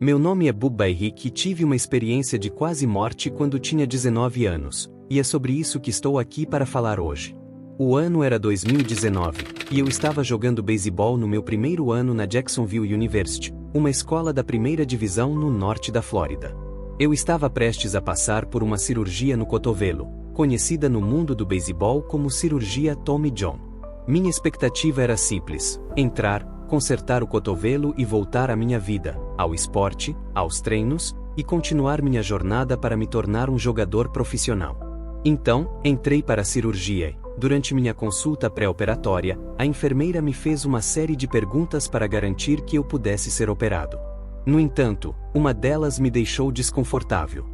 Meu nome é Bubba Henrique e tive uma experiência de quase morte quando tinha 19 anos, e é sobre isso que estou aqui para falar hoje. O ano era 2019, e eu estava jogando beisebol no meu primeiro ano na Jacksonville University, uma escola da primeira divisão no norte da Flórida. Eu estava prestes a passar por uma cirurgia no cotovelo, conhecida no mundo do beisebol como cirurgia Tommy John. Minha expectativa era simples: entrar, consertar o cotovelo e voltar à minha vida, ao esporte, aos treinos, e continuar minha jornada para me tornar um jogador profissional. Então, entrei para a cirurgia. Durante minha consulta pré-operatória, a enfermeira me fez uma série de perguntas para garantir que eu pudesse ser operado. No entanto, uma delas me deixou desconfortável.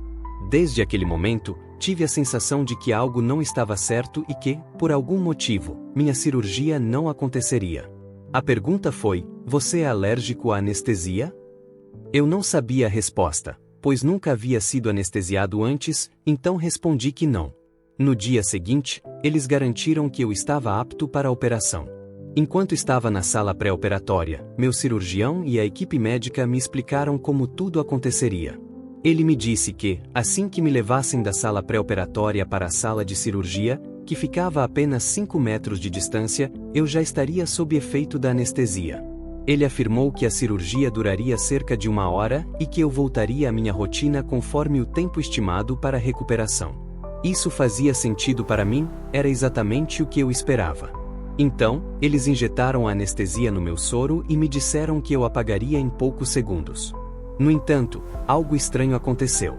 Desde aquele momento, tive a sensação de que algo não estava certo e que, por algum motivo, minha cirurgia não aconteceria. A pergunta foi: você é alérgico à anestesia? Eu não sabia a resposta, pois nunca havia sido anestesiado antes, então respondi que não. No dia seguinte, eles garantiram que eu estava apto para a operação. Enquanto estava na sala pré-operatória, meu cirurgião e a equipe médica me explicaram como tudo aconteceria. Ele me disse que, assim que me levassem da sala pré-operatória para a sala de cirurgia, que ficava a apenas 5 metros de distância, eu já estaria sob efeito da anestesia. Ele afirmou que a cirurgia duraria cerca de 1 hora e que eu voltaria à minha rotina conforme o tempo estimado para a recuperação. Isso fazia sentido para mim, era exatamente o que eu esperava. Então, eles injetaram a anestesia no meu soro e me disseram que eu apagaria em poucos segundos. No entanto, algo estranho aconteceu.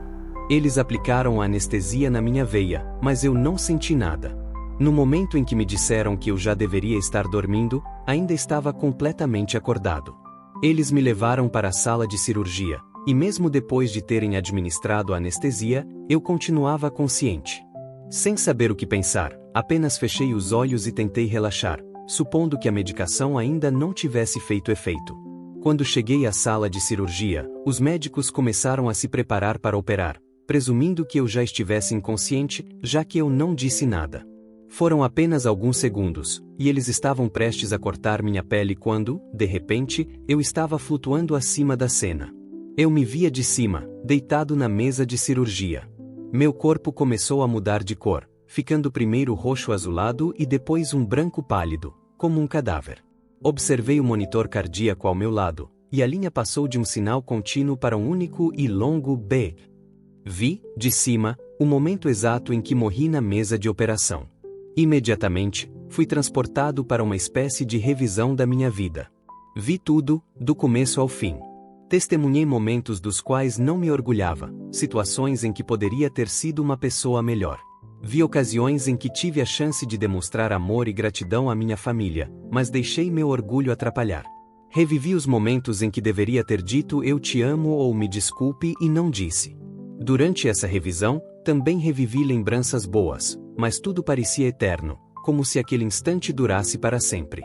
Eles aplicaram a anestesia na minha veia, mas eu não senti nada. No momento em que me disseram que eu já deveria estar dormindo, ainda estava completamente acordado. Eles me levaram para a sala de cirurgia, e mesmo depois de terem administrado a anestesia, eu continuava consciente. Sem saber o que pensar, apenas fechei os olhos e tentei relaxar, supondo que a medicação ainda não tivesse feito efeito. Quando cheguei à sala de cirurgia, os médicos começaram a se preparar para operar, presumindo que eu já estivesse inconsciente, já que eu não disse nada. Foram apenas alguns segundos, e eles estavam prestes a cortar minha pele quando, de repente, eu estava flutuando acima da cena. Eu me via de cima, deitado na mesa de cirurgia. Meu corpo começou a mudar de cor, ficando primeiro roxo azulado e depois um branco pálido, como um cadáver. Observei o monitor cardíaco ao meu lado, e a linha passou de um sinal contínuo para um único e longo B. Vi, de cima, o momento exato em que morri na mesa de operação. Imediatamente, fui transportado para uma espécie de revisão da minha vida. Vi tudo, do começo ao fim. Testemunhei momentos dos quais não me orgulhava, situações em que poderia ter sido uma pessoa melhor. Vi ocasiões em que tive a chance de demonstrar amor e gratidão à minha família, mas deixei meu orgulho atrapalhar. Revivi os momentos em que deveria ter dito eu te amo ou me desculpe e não disse. Durante essa revisão, também revivi lembranças boas, mas tudo parecia eterno, como se aquele instante durasse para sempre.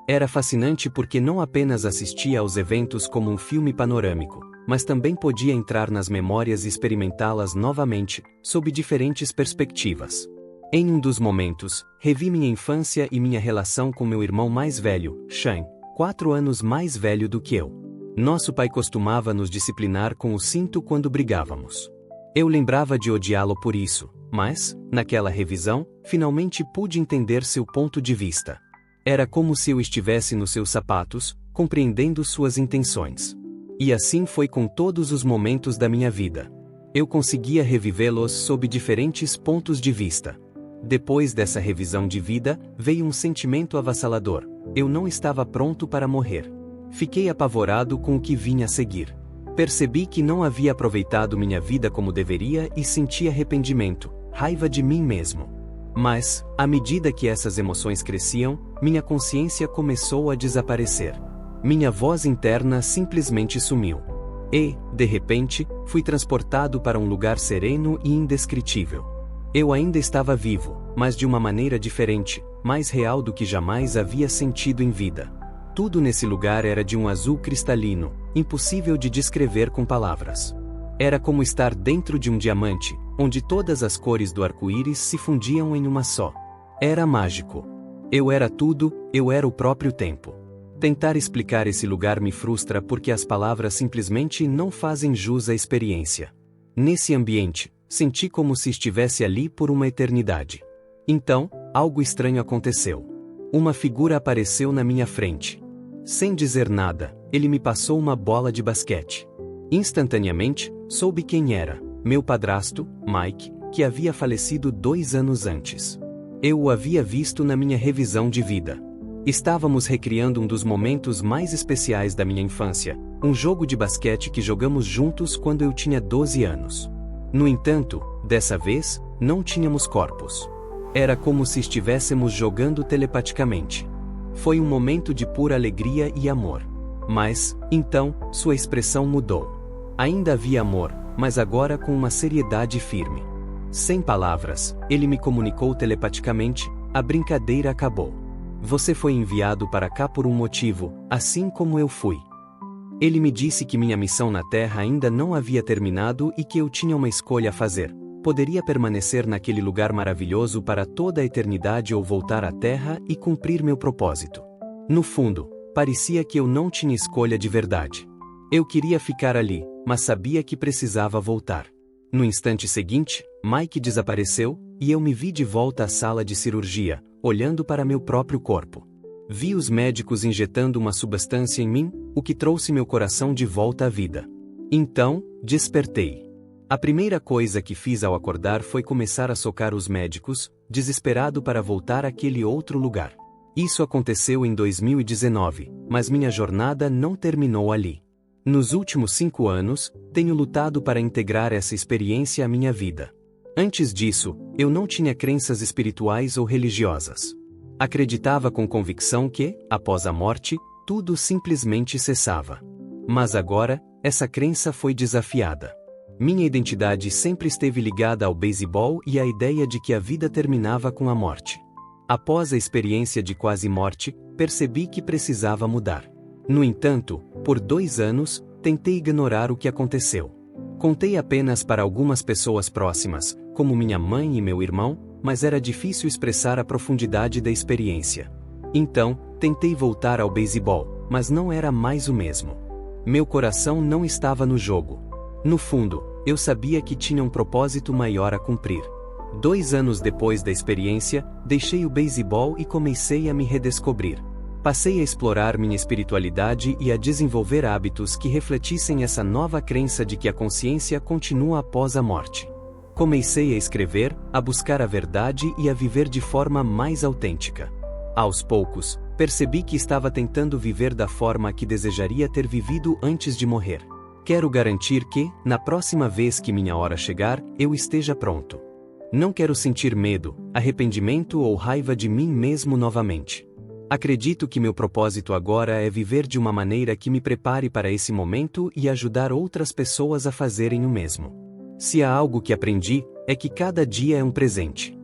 Era fascinante porque não apenas assistia aos eventos como um filme panorâmico, mas também podia entrar nas memórias e experimentá-las novamente, sob diferentes perspectivas. Em um dos momentos, revi minha infância e minha relação com meu irmão mais velho, Shane, 4 anos mais velho do que eu. Nosso pai costumava nos disciplinar com o cinto quando brigávamos. Eu lembrava de odiá-lo por isso, mas, naquela revisão, finalmente pude entender seu ponto de vista. Era como se eu estivesse nos seus sapatos, compreendendo suas intenções. E assim foi com todos os momentos da minha vida. Eu conseguia revivê-los sob diferentes pontos de vista. Depois dessa revisão de vida, veio um sentimento avassalador. Eu não estava pronto para morrer. Fiquei apavorado com o que vinha a seguir. Percebi que não havia aproveitado minha vida como deveria e senti arrependimento, raiva de mim mesmo. Mas, à medida que essas emoções cresciam, minha consciência começou a desaparecer. Minha voz interna simplesmente sumiu. E, de repente, fui transportado para um lugar sereno e indescritível. Eu ainda estava vivo, mas de uma maneira diferente, mais real do que jamais havia sentido em vida. Tudo nesse lugar era de um azul cristalino, impossível de descrever com palavras. Era como estar dentro de um diamante, onde todas as cores do arco-íris se fundiam em uma só. Era mágico. Eu era tudo, eu era o próprio tempo. Tentar explicar esse lugar me frustra porque as palavras simplesmente não fazem jus à experiência. Nesse ambiente, senti como se estivesse ali por uma eternidade. Então, algo estranho aconteceu. Uma figura apareceu na minha frente. Sem dizer nada, ele me passou uma bola de basquete. Instantaneamente, soube quem era: meu padrasto, Mike, que havia falecido 2 anos antes. Eu o havia visto na minha revisão de vida. Estávamos recriando um dos momentos mais especiais da minha infância, um jogo de basquete que jogamos juntos quando eu tinha 12 anos. No entanto, dessa vez, não tínhamos corpos. Era como se estivéssemos jogando telepaticamente. Foi um momento de pura alegria e amor. Mas, então, sua expressão mudou. Ainda havia amor, mas agora com uma seriedade firme. Sem palavras, ele me comunicou telepaticamente: a brincadeira acabou. Você foi enviado para cá por um motivo, assim como eu fui. Ele me disse que minha missão na Terra ainda não havia terminado e que eu tinha uma escolha a fazer. Poderia permanecer naquele lugar maravilhoso para toda a eternidade ou voltar à Terra e cumprir meu propósito. No fundo, parecia que eu não tinha escolha de verdade. Eu queria ficar ali, mas sabia que precisava voltar. No instante seguinte, Mike desapareceu, e eu me vi de volta à sala de cirurgia, olhando para meu próprio corpo. Vi os médicos injetando uma substância em mim, o que trouxe meu coração de volta à vida. Então, despertei. A primeira coisa que fiz ao acordar foi começar a socar os médicos, desesperado para voltar àquele outro lugar. Isso aconteceu em 2019, mas minha jornada não terminou ali. Nos últimos 5 anos, tenho lutado para integrar essa experiência à minha vida. Antes disso, eu não tinha crenças espirituais ou religiosas. Acreditava com convicção que, após a morte, tudo simplesmente cessava. Mas agora, essa crença foi desafiada. Minha identidade sempre esteve ligada ao beisebol e à ideia de que a vida terminava com a morte. Após a experiência de quase morte, percebi que precisava mudar. No entanto, por 2 anos, tentei ignorar o que aconteceu. Contei apenas para algumas pessoas próximas, como minha mãe e meu irmão, mas era difícil expressar a profundidade da experiência. Então, tentei voltar ao beisebol, mas não era mais o mesmo. Meu coração não estava no jogo. No fundo, eu sabia que tinha um propósito maior a cumprir. 2 anos depois da experiência, deixei o beisebol e comecei a me redescobrir. Passei a explorar minha espiritualidade e a desenvolver hábitos que refletissem essa nova crença de que a consciência continua após a morte. Comecei a escrever, a buscar a verdade e a viver de forma mais autêntica. Aos poucos, percebi que estava tentando viver da forma que desejaria ter vivido antes de morrer. Quero garantir que, na próxima vez que minha hora chegar, eu esteja pronto. Não quero sentir medo, arrependimento ou raiva de mim mesmo novamente. Acredito que meu propósito agora é viver de uma maneira que me prepare para esse momento e ajudar outras pessoas a fazerem o mesmo. Se há algo que aprendi, é que cada dia é um presente.